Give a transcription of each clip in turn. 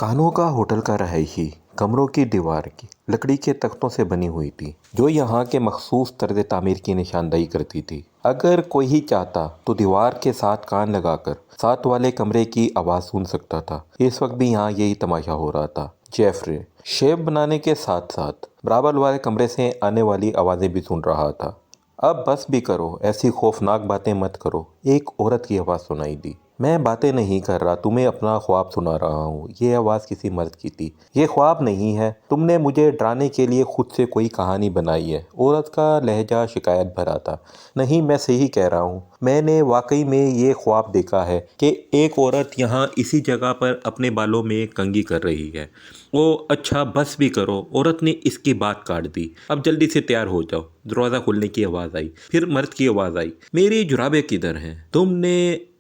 कान्हों का होटल का रहायशी कमरों की दीवार की लकड़ी के तख्तों से बनी हुई थी, जो यहाँ के मखसूस तर्ज तामीर की निशानदेही करती थी। अगर कोई ही चाहता तो दीवार के साथ कान लगाकर साथ वाले कमरे की आवाज़ सुन सकता था। इस वक्त भी यहाँ यही तमाशा हो रहा था। जेफरे शेव बनाने के साथ साथ बराबर वाले कमरे से आने वाली आवाज़ें भी सुन रहा था। अब बस भी करो, ऐसी खौफनाक बातें मत करो, एक औरत की आवाज़ सुनाई दी। मैं बातें नहीं कर रहा, तुम्हें अपना ख्वाब सुना रहा हूँ। ये आवाज़ किसी मर्द की थी। ये ख्वाब नहीं है, तुमने मुझे डराने के लिए खुद से कोई कहानी बनाई है। औरत का लहजा शिकायत भरा था। नहीं, मैं सही कह रहा हूँ। मैंने वाकई में ये ख्वाब देखा है कि एक औरत यहाँ इसी जगह पर अपने बालों में कंघी कर रही है। वो अच्छा बस भी करो, औरत ने इसकी बात काट दी। अब जल्दी से तैयार हो जाओ। दरवाज़ा खुलने की आवाज़ आई, फिर मर्द की आवाज़ आई, मेरी जुराबें किधर हैं? तुमने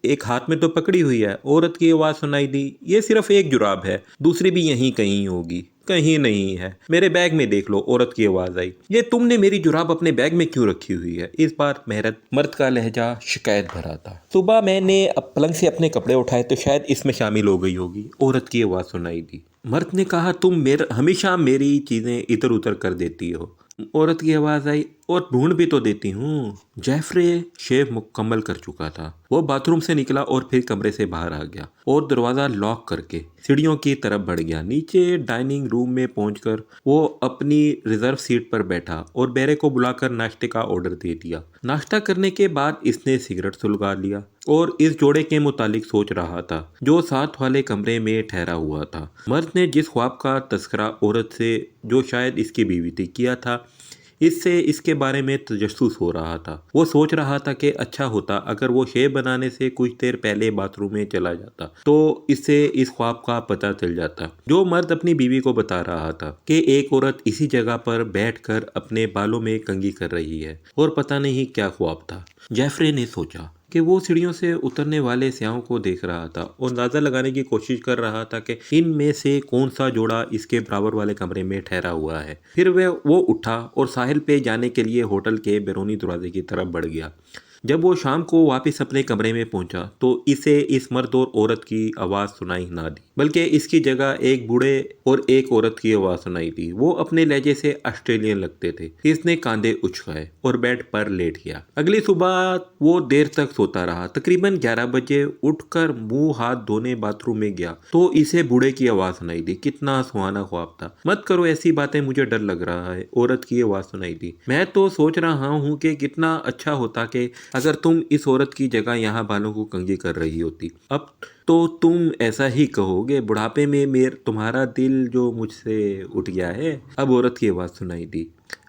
एक हाथ में तो पकड़ी हुई है। औरत की आवाज़ सुनाई दी, ये सिर्फ एक जुराब है, दूसरी भी यहीं कहीं होगी। कहीं नहीं है, मेरे बैग में देख लो। औरत की आवाज़ आई, ये तुमने मेरी जुराब अपने बैग में क्यों रखी हुई है? इस बार मर्द का लहजा शिकायत भरा था। सुबह मैंने अब पलंग से अपने कपड़े उठाए तो शायद इसमें शामिल हो गई होगी। औरत की आवाज़ सुनाई दी। मर्द ने कहा, तुम हमेशा मेरी चीज़ें इधर उधर कर देती हो। औरत की आवाज़ आई, और ढूंढ भी तो देती हूँ। जेफरे शेव मुकम्मल कर चुका था। वो बाथरूम से निकला और फिर कमरे से बाहर आ गया और दरवाज़ा लॉक करके सीढ़ियों की तरफ बढ़ गया। नीचे डाइनिंग रूम में पहुंचकर वो अपनी रिजर्व सीट पर बैठा और बेरे को बुलाकर नाश्ते का ऑर्डर दे दिया। नाश्ता करने के बाद इसने सिगरेट सुलगा लिया और इस जोड़े के मुतालिक सोच रहा था जो साथ वाले कमरे में ठहरा हुआ था। मर्द ने जिस ख्वाब का तस्करा औरत से, जो शायद इसकी बीवी थी, किया था, इससे इसके बारे में तजस्सुस हो रहा था। वो सोच रहा था कि अच्छा होता अगर वो शेव बनाने से कुछ देर पहले बाथरूम में चला जाता तो इससे इस ख्वाब का पता चल जाता, जो मर्द अपनी बीवी को बता रहा था कि एक औरत इसी जगह पर बैठकर अपने बालों में कंघी कर रही है। और पता नहीं क्या ख्वाब था। जेफरे ने सोचा कि वो सीढ़ियों से उतरने वाले स्याहों को देख रहा था और अंदाज़ा लगाने की कोशिश कर रहा था कि इनमें से कौन सा जोड़ा इसके बराबर वाले कमरे में ठहरा हुआ है। फिर वो उठा और साहिल पे जाने के लिए होटल के बैरूनी दरवाजे की तरफ बढ़ गया। जब वो शाम को वापस अपने कमरे में पहुंचा तो इसे इस मर्द और औरत की आवाज़ सुनाई ना दी, बल्कि इसकी जगह एक बूढ़े और एक औरत की आवाज़ सुनाई दी। वो अपने लहजे से ऑस्ट्रेलियन लगते थे। इसने कांधे उचकाए और बेड पर लेट गया। अगली सुबह वो देर तक सोता रहा। तकरीबन 11 बजे उठकर मुंह हाथ धोने बाथरूम में गया तो इसे बूढ़े की आवाज़ सुनाई दी। कितना सुहाना ख्वाब था। मत करो ऐसी बातें, मुझे डर लग रहा है। औरत की आवाज़ सुनाई दी। मैं तो सोच रहा हूँ कि कितना अच्छा होता कि अगर तुम इस औरत की जगह यहाँ बालों को कंघी कर रही होती। अब तो तुम ऐसा ही कहोगे, बुढ़ापे में तुम्हारा दिल जो मुझसे उठ गया है। अब औरत की आवाज़ सुनाई दी।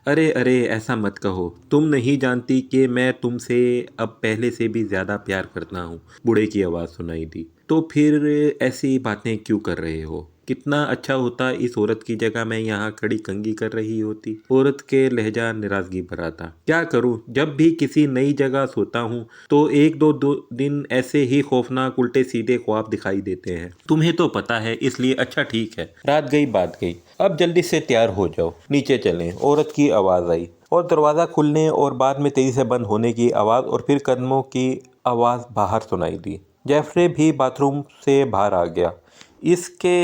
अरे अरे, ऐसा मत कहो, तुम नहीं जानती कि मैं तुमसे अब पहले से भी ज़्यादा प्यार करता हूँ। बूढ़े की आवाज़ सुनाई दी। तो फिर ऐसी बातें क्यों कर रहे हो? कितना अच्छा होता इस औरत की जगह मैं यहाँ खड़ी कंघी कर रही होती। औरत के लहजा नाराजगी भरा था। क्या करूँ, जब भी किसी नई जगह सोता हूँ तो एक दो दिन ऐसे ही खौफनाक उल्टे सीधे ख्वाब दिखाई देते हैं। तुम्हें तो पता है, इसलिए अच्छा ठीक है, रात गई बात गई। अब जल्दी से तैयार हो जाओ, नीचे चलें। औरत की आवाज़ आई और दरवाज़ा खुलने और बाद में तेज़ी से बंद होने की आवाज़ और फिर कदमों की आवाज़ बाहर सुनाई दी। जेफरे भी बाथरूम से बाहर आ गया। इसके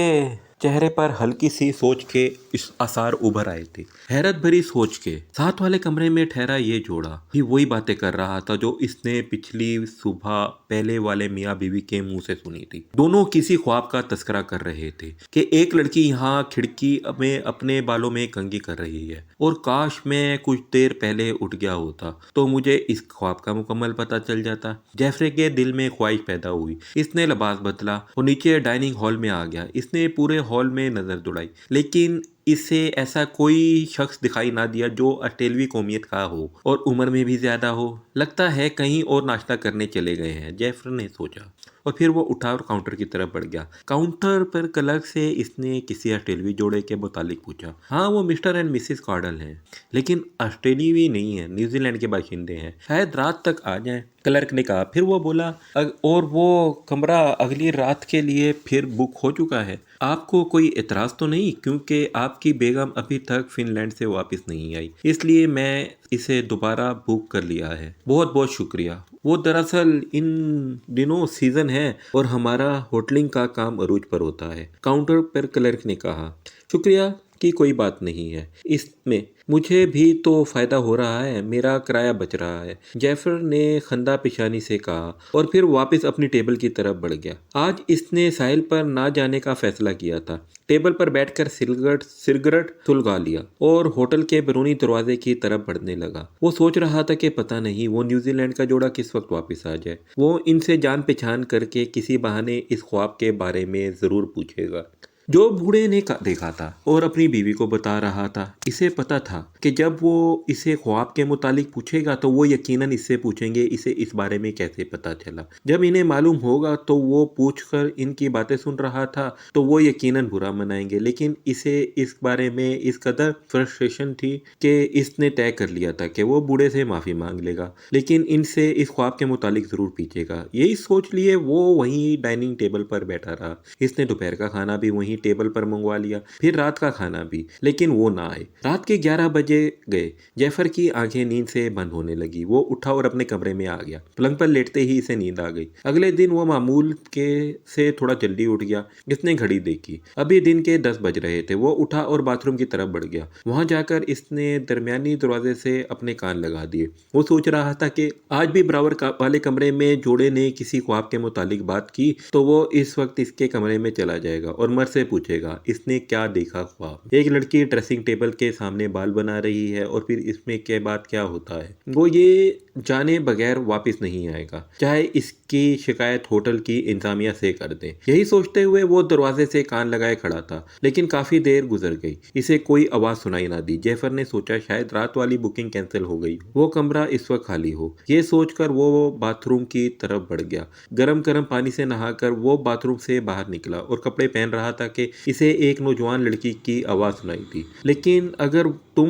चेहरे पर हल्की सी सोच के इस आसार उभर आए थे। हैरत भरी सोच के साथ वाले कमरे में ठहरा ये जोड़ा भी वही बातें कर रहा था जो इसने पिछली सुबह पहले वाले मियाँ बीवी के मुंह से सुनी थी। दोनों किसी ख्वाब का तस्करा कर रहे थे कि एक लड़की यहाँ खिड़की में अपने बालों में कंघी कर रही है और काश मैं कुछ देर पहले उठ गया होता तो मुझे इस ख्वाब का मुकम्मल पता चल जाता। जेफरे के दिल में ख्वाहिश पैदा हुई। इसने लिबास बदला और नीचे डाइनिंग हॉल में आ गया। इसने पूरे हॉल में नजर दौड़ाई, लेकिन इसे ऐसा कोई शख्स दिखाई ना दिया जो अटेलवी कौमियत का हो और उम्र में भी ज्यादा हो। लगता है कहीं और नाश्ता करने चले गए हैं, जेफर ने सोचा और फिर वो उठा और काउंटर की तरफ बढ़ गया। काउंटर पर क्लर्क से इसने किसी ऑस्ट्रेलवी जोड़े के मुतालिक पूछा। हाँ, वो मिस्टर एंड मिसेस कॉर्डल हैं, लेकिन ऑस्ट्रेलियावी नहीं है, न्यूजीलैंड के बाशिंदे हैं, शायद रात तक आ जाएं। क्लर्क ने कहा। फिर वो बोला, और वो कमरा अगली रात के लिए फिर बुक हो चुका है। आपको कोई एतराज़ तो नहीं, क्योंकि आपकी बेगम अभी तक फिनलैंड से वापस नहीं आई, इसलिए मैं इसे दोबारा बुक कर लिया है। बहुत बहुत शुक्रिया। वो दरअसल इन दिनों सीज़न है और हमारा होटलिंग का काम अरूज पर होता है, काउंटर पर क्लर्क ने कहा। शुक्रिया की कोई बात नहीं है, इसमें मुझे भी तो फ़ायदा हो रहा है, मेरा किराया बच रहा है, जैफर ने खंदा पेशानी से कहा और फिर वापस अपनी टेबल की तरफ बढ़ गया। आज इसने साहिल पर ना जाने का फैसला किया था। टेबल पर बैठकर सिगरेट सुलगा लिया और होटल के बैरूनी दरवाजे की तरफ बढ़ने लगा। वो सोच रहा था कि पता नहीं वो न्यूजीलैंड का जोड़ा किस वक्त वापस आ जाए। वो इनसे जान पहचान करके किसी बहाने इस ख्वाब के बारे में ज़रूर पूछेगा जो बूढ़े ने देखा था और अपनी बीवी को बता रहा था। इसे पता था कि जब वो इसे ख्वाब के मुतालिक पूछेगा तो वो यकीनन इससे पूछेंगे इसे इस बारे में कैसे पता चला। जब इन्हें मालूम होगा तो वो पूछकर इनकी बातें सुन रहा था तो वो यकीनन बुरा मनाएंगे, लेकिन इसे इस बारे में इस कदर फ्रस्ट्रेशन थी कि इसने तय कर लिया था कि वो बूढ़े से माफ़ी मांग लेगा, लेकिन इनसे इस ख्वाब के मुतालिक ज़रूर पूछेगा। यही सोच लिए वो वहीं डाइनिंग टेबल पर बैठा रहा। इसने दोपहर का खाना भी वहीं टेबल पर मंगवा लिया, फिर रात का खाना भी, लेकिन वो ना आए। रात के 11 बजे गए। जैफर की आंखें नींद से बंद होने लगी। वो उठा और अपने कमरे में आ गया। पलंग पर लेटते ही इसे नींद आ गई। अगले दिन वो मामूल के से थोड़ा जल्दी उठ गया। इसने घड़ी देखी, अभी दिन के 10 बज रहे थे। वो उठा और बाथरूम की तरफ बढ़ गया। वहां जाकर इसने दरमियानी दरवाजे से अपने कान लगा दिए। वो सोच रहा था कि आज भी बराबर वाले कमरे में जोड़े ने किसी ख्वाब के मुतालिक बात की तो वो इस वक्त इसके कमरे में चला जाएगा और मर से पूछेगा इसने क्या देखा ख्वाब। एक लड़की ड्रेसिंग टेबल के सामने बाल बना रही है और फिर इसमें के बाद क्या होता है वो ये जाने बगैर वापस नहीं आएगा, चाहे इसकी शिकायत होटल की इंतजामिया से कर दें। यही सोचते हुए वो दरवाजे से कान लगाए खड़ा था, लेकिन काफी देर गुजर गई। इसे कोई आवाज सुनाई ना दी। जैफर ने सोचा शायद रात वाली बुकिंग कैंसिल हो गई, वो कमरा इस वक्त खाली हो। ये सोचकर वो बाथरूम की तरफ बढ़ गया। गरम गरम पानी से नहाकर वो बाथरूम से बाहर निकला और कपड़े पहन रहा था कि इसे एक नौजवान लड़की की आवाज सुनाई दी। लेकिन अगर तुम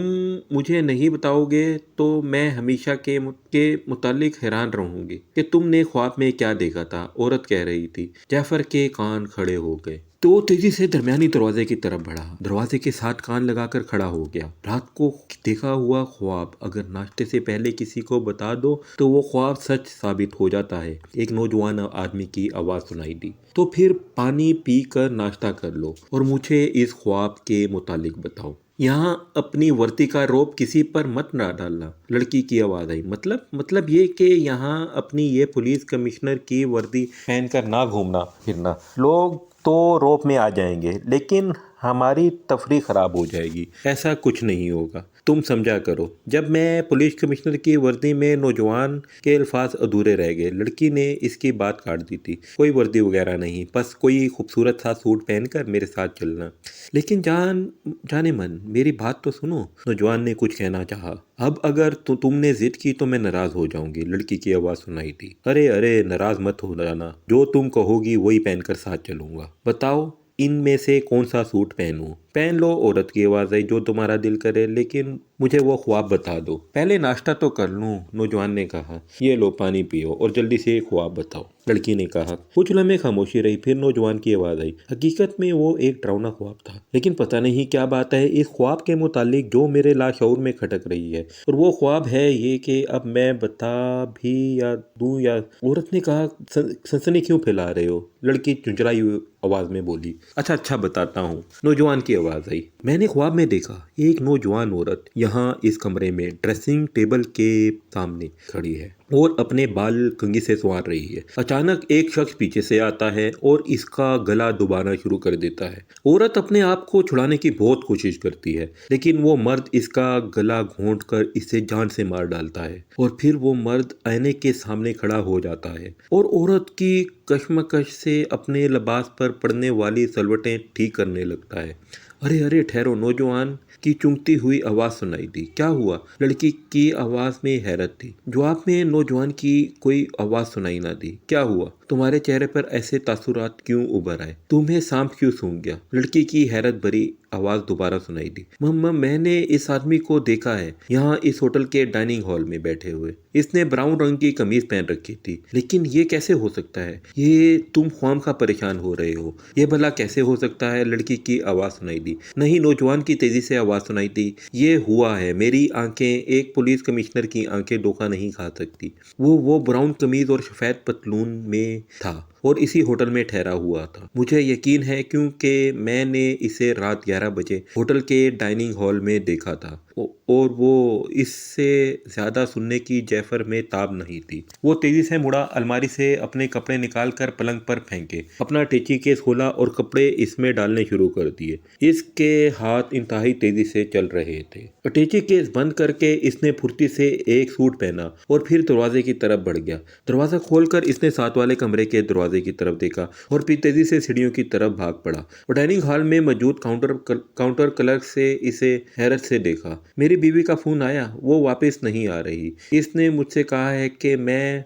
मुझे नहीं बताओगे तो मैं हमेशा के मुतालिक हैरान रहूंगी कि तुमने ख्वाब में क्या देखा था, औरत कह रही थी। जैफर के कान खड़े हो गए तो तेजी से दरमियानी दरवाजे की तरफ बढ़ा। दरवाजे के साथ कान लगाकर खड़ा हो गया। रात को देखा हुआ ख्वाब अगर नाश्ते से पहले किसी को बता दो तो वो ख्वाब सच साबित हो जाता है। एक नौजवान आदमी की आवाज सुनाई दी। तो फिर पानी पी कर नाश्ता कर लो और मुझे इस ख्वाब के मुतालिक बताओ। यहाँ अपनी वर्दी का रोब किसी पर मत ना डालना। लड़की की आवाज़ आई। मतलब ये कि यहाँ अपनी ये पुलिस कमिश्नर की वर्दी पहनकर ना घूमना फिरना। लोग तो रोप में आ जाएंगे लेकिन हमारी तफरी ख़राब हो जाएगी। ऐसा कुछ नहीं होगा, तुम समझा करो। जब मैं पुलिस कमिश्नर की वर्दी में नौजवान के अल्फाज अधूरे रह गए। लड़की ने इसकी बात काट दी थी। कोई वर्दी वगैरह नहीं, बस कोई खूबसूरत सा सूट पहनकर मेरे साथ चलना। लेकिन जाने मन मेरी बात तो सुनो। नौजवान ने कुछ कहना चाहा। अब अगर तुमने जिद की तो मैं नाराज हो जाऊंगी। लड़की की आवाज सुनाई थी। अरे नाराज मत हो जाना, जो तुम कहोगी वही पहनकर साथ चलूंगा। बताओ इनमें से कौन सा सूट पहनूं? पहन लो। औरत की आवाज आई। जो तुम्हारा दिल करे, लेकिन मुझे वो ख्वाब बता दो। पहले नाश्ता तो कर लूं। नौजवान ने कहा। ये लो पानी पियो और जल्दी से ख्वाब बताओ। लड़की ने कहा। कुछ लम्हे खामोशी रही, फिर नौजवान की आवाज आई। हकीकत में वो एक डरावना ख्वाब था, लेकिन पता नहीं क्या बात है इस ख्वाब के मुतालिक जो मेरे लाशऊर में खटक रही है। और वो ख्वाब है ये कि अब मैं बता भी या दूं या। औरत ने कहा। सनसनी क्यों फैला रहे हो? लड़की चुंचलाई हुई आवाज में बोली। अच्छा बताता हूँ। नौजवान की आवाज आई। मैंने ख्वाब में देखा एक नौजवान औरत यहाँ इस कमरे में ड्रेसिंग टेबल के सामने खड़ी है और अपने बाल कंघी से संवार रही है। अचानक एक शख्स पीछे से आता है और इसका गला दबाना शुरू कर देता है। औरत अपने आप को छुड़ाने की बहुत कोशिश करती है, लेकिन वो मर्द इसका गला घोंटकर इसे जान से मार डालता है। और फिर वो मर्द आईने के सामने खड़ा हो जाता है और औरत की कश्मकश से अपने लिबास पर पड़ने वाली सलवटें ठीक करने लगता है। अरे ठहरो। नौजवान की चुंकती हुई आवाज सुनाई दी। क्या हुआ? लड़की की आवाज में हैरत थी। जवाब में नौजवान की कोई आवाज सुनाई ना दी। क्या हुआ? तुम्हारे चेहरे पर ऐसे तासुरात क्यों उभर आए? तुम्हें सांप क्यों सूंघ गया? लड़की की हैरत भरी आवाज दोबारा सुनाई दी। मम्मा, मैंने इस आदमी को देखा है, यहाँ इस होटल के डाइनिंग हॉल में बैठे हुए। इसने ब्राउन रंग की कमीज पहन रखी थी। लेकिन ये कैसे हो सकता है? ये तुम ख्वामखा परेशान हो रहे हो। ये भला कैसे हो सकता है? लड़की की आवाज सुनाई दी। नहीं, नौजवान की तेजी से आवाज सुनाई दी। ये हुआ है। मेरी आंखें एक पुलिस कमिश्नर की आंखें धोखा नहीं खा सकती। वो ब्राउन कमीज और सफेद पतलून में था और इसी होटल में ठहरा हुआ था। मुझे यकीन है क्योंकि मैंने इसे रात 11 बजे होटल के डाइनिंग हॉल में देखा था और वो इससे ज्यादा सुनने की जैफर में ताब नहीं थी। वो तेजी से मुड़ा, अलमारी से अपने कपड़े निकाल कर पलंग पर फेंके, अपना टेची केस खोला और कपड़े इसमें डालने शुरू कर दिए। इसके हाथ इंतहाई तेजी से चल रहे थे। टेची केस बंद करके इसने फुर्ती से एक सूट पहना और फिर दरवाजे की तरफ बढ़ गया। दरवाजा खोलकर इसने साथ वाले कमरे के दरवाजे की तरफ देखा और फिर तेजी से सीढ़ियों की तरफ भाग पड़ा और डाइनिंग हॉल में मौजूद काउंटर क्लर्क से इसे हैरत से देखा। मेरी बीवी का फोन आया, वो वापस नहीं आ रही। इसने मुझसे कहा है कि मैं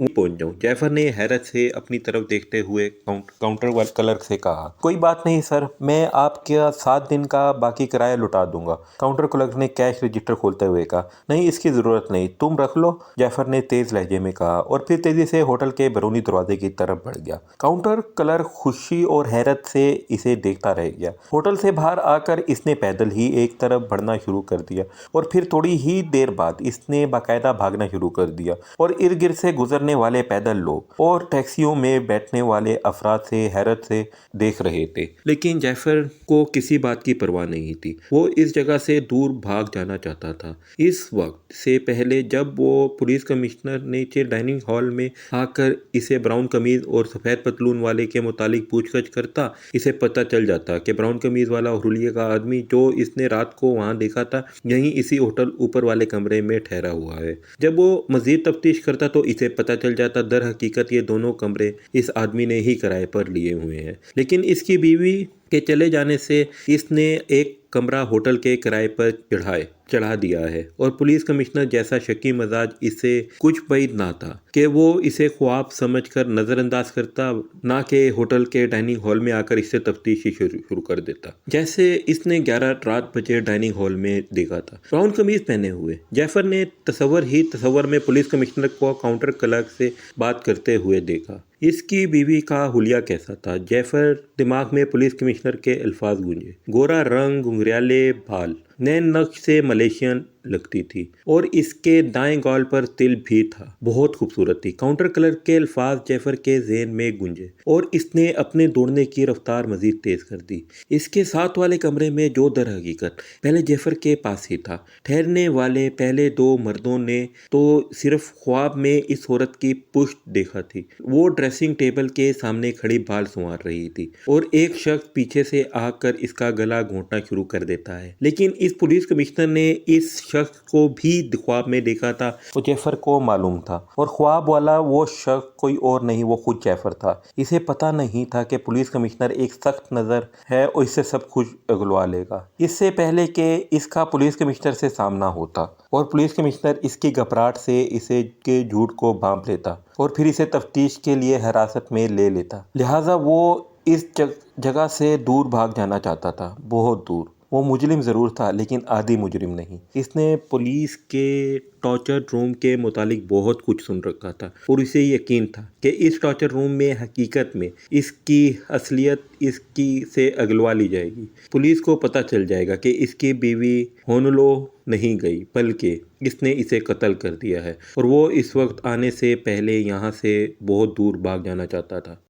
पहुंच जाऊं। जैफर ने हैरत से अपनी तरफ देखते हुए काउंटर वाले क्लर्क से कहा, कोई बात नहीं सर, मैं आपके 7 दिन का बाकी किराया लौटा दूंगा। काउंटर क्लर्क ने कैश रजिस्टर खोलते हुए कहा, नहीं, इसकी जरूरत नहीं, तुम रख लो। जैफर ने तेज लहजे में कहा और फिर तेजी से होटल के बैरूनी दरवाजे की तरफ बढ़ गया। काउंटर क्लर्क खुशी और हैरत से इसे देखता रह गया। होटल से बाहर आकर इसने पैदल ही एक तरफ बढ़ना शुरू कर दिया और फिर थोड़ी ही देर बाद इसने बाकायदा भागना शुरू कर दिया और इर्द गिर्द से गुजरने वाले पैदल लोग और टैक्सियों में बैठने वाले अफराद से हैरत से देख रहे थे। लेकिन जैफर को किसी बात की परवाह नहीं थी। वो इस जगह से दूर भाग जाना चाहता था। इस वक्त से पहले जब वो पुलिस कमिश्नर नीचे डाइनिंग हॉल में आकर इसे ब्राउन कमीज और सफेद पतलून वाले के मुतालिक पूछताछ करता, इसे पता चल जाता कि ब्राउन कमीज वाला हुलिये का आदमी जो इसने रात को वहां देखा था, यहीं इसी होटल ऊपर वाले कमरे में ठहरा हुआ है। जब वो मजीद तफ्तीश करता तो इसे पता चल जाता दर हकीकत ये दोनों कमरे इस आदमी ने ही किराए पर लिए हुए हैं। लेकिन इसकी बीवी के चले जाने से इसने एक कमरा होटल के किराए पर चढ़ा दिया है और पुलिस कमिश्नर जैसा शकी मजाज इसे कुछ बैद ना था कि वो इसे ख्वाब समझकर नजरअंदाज करता, ना कि होटल के डाइनिंग हॉल में आकर इससे तफ्तीश शुरू कर देता, जैसे इसने 11 बजे डाइनिंग हॉल में देखा था। ब्राउन कमीज पहने हुए जैफर ने तस्वर में पुलिस कमिश्नर को काउंटर क्लर्क से बात करते हुए देखा। इसकी बीवी का हुलिया कैसा था? जैफर दिमाग में पुलिस कमिश्नर के अल्फाज गूंजे। गोरा रंग, घुंघराले बाल, नैन नक्श से मलेशियन लगती थी और इसके दाएं गाल पर तिल भी था। बहुत खूबसूरत थी। काउंटर क्लर्क के अल्फाज जैफर के ज़हन में गूंजे और इसने अपने दौड़ने की रफ्तार मजीद तेज कर दी। इसके साथ वाले कमरे में जो दर हकीकत पहले जैफर के पास ही था, ठहरने वाले पहले 2 मर्दों ने तो सिर्फ ख्वाब में इस औरत की पुश्त देखा थी। वो ड्रेसिंग टेबल के सामने खड़ी बाल संवार रही थी और एक शख्स पीछे से आकर इसका गला घोंटना शुरू कर देता है। लेकिन इस पुलिस कमिश्नर ने इस शख्स को भी ख्वाब में देखा था और जैफर को मालूम था और ख्वाब वाला वो शख्स कोई और नहीं, वो खुद जैफर था। इसे पता नहीं था कि पुलिस कमिश्नर एक सख्त नज़र है और इससे सब कुछ अगलवा लेगा। इससे पहले कि इसका पुलिस कमिश्नर से सामना होता और पुलिस कमिश्नर इसकी घबराहट से इसे के झूठ को भांप लेता और फिर इसे तफ्तीश के लिए हिरासत में ले लेता। लिहाजा वो इस जगह से दूर भाग जाना चाहता था, बहुत दूर। वो मुजरिम ज़रूर था लेकिन आदि मुजरिम नहीं। इसने पुलिस के टॉर्चर रूम के मुतालिक बहुत कुछ सुन रखा था और इसे यकीन था कि इस टॉर्चर रूम में हकीकत में इसकी असलियत इसकी से अगलवा ली जाएगी। पुलिस को पता चल जाएगा कि इसकी बीवी होनलो नहीं गई बल्कि इसने इसे कत्ल कर दिया है और वो इस वक्त आने से पहले यहाँ से बहुत दूर भाग जाना चाहता था।